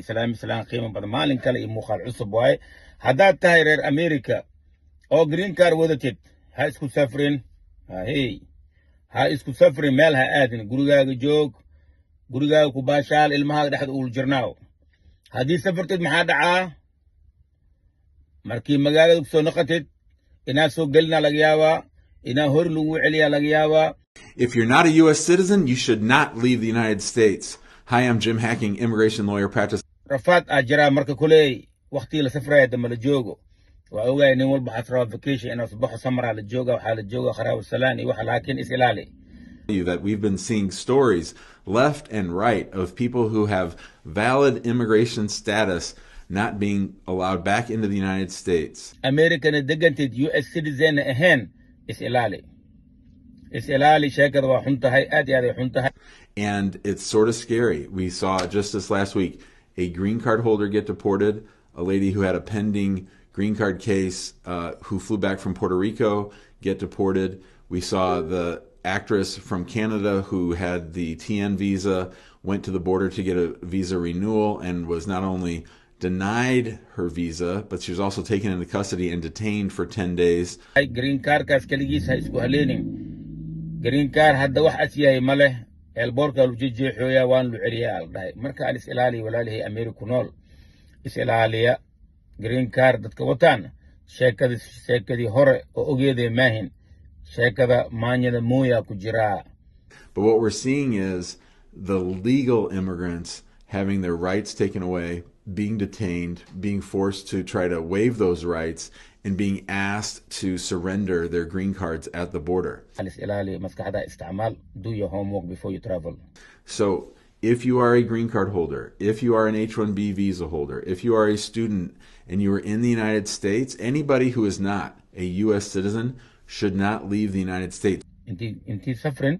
سلام قيمة بدل مالين كلا يموخال عصب واي هداد تايرر أمريكا أو جرين كار ودتت هايسكو سافرين هاي هايسكو سافرين مالها آدن قرقاق جوج قرقاق كباشال المهاق دحد أول جرناو هادي سفرتت محادعة مركي مقالة سو نقطت إنا سو قلنا لقياوا إنا هرلو عليا لقياوا. If you're not a U.S. citizen, you should not leave the United States. Hi, I'm Jim Hacking, immigration lawyer practice. رفات أجرا مركا كولي وقتي لسفرة دم الجوجو وأوغا نمول بحثرا فيكيشن أنا صباح سمرة للجوجا وحال الجوجا خراب السلاني لكن إسلالي. That we've been seeing stories left and right of people who have valid immigration status not being allowed back into the United States. American dignity US citizen Eheen إسلالي شاكر وحنتهاي أدي حنتهاي. And it's sort of scary. We saw just this last week a green card holder get deported, a lady who had a pending green card case who flew back from Puerto Rico get deported. We saw the actress from Canada who had the TN visa, went to the border to get a visa renewal and was not only denied her visa, but she was also taken into custody and detained for 10 days. Green card كاسكليجيس هايسكو هليني green card هذا واحد سياي مله البوركا لوجيجي حويا وان لعريال ده مركا الإسلالي ولا له أمريكا نول إسلالية green card دتكوتان شاكدي هور أوجيدي ماهن شاكدا مانيا مويا كجرا. But what we're seeing is the legal immigrants having their rights taken away, being detained, being forced to try to waive those rights, and being asked to surrender their green cards at the border. Before you travel. So if you are a green card holder, if you are an H-1B visa holder, if you are a student and you are in the United States, anybody who is not a U.S. citizen should not leave the United States. انتي سفرين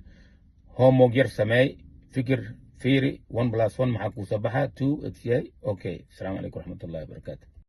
هومو غير سماي فكر فيري 1+1 معكو سبحة 2 اكسياي اوكي. السلام عليكم ورحمة الله وبركاته.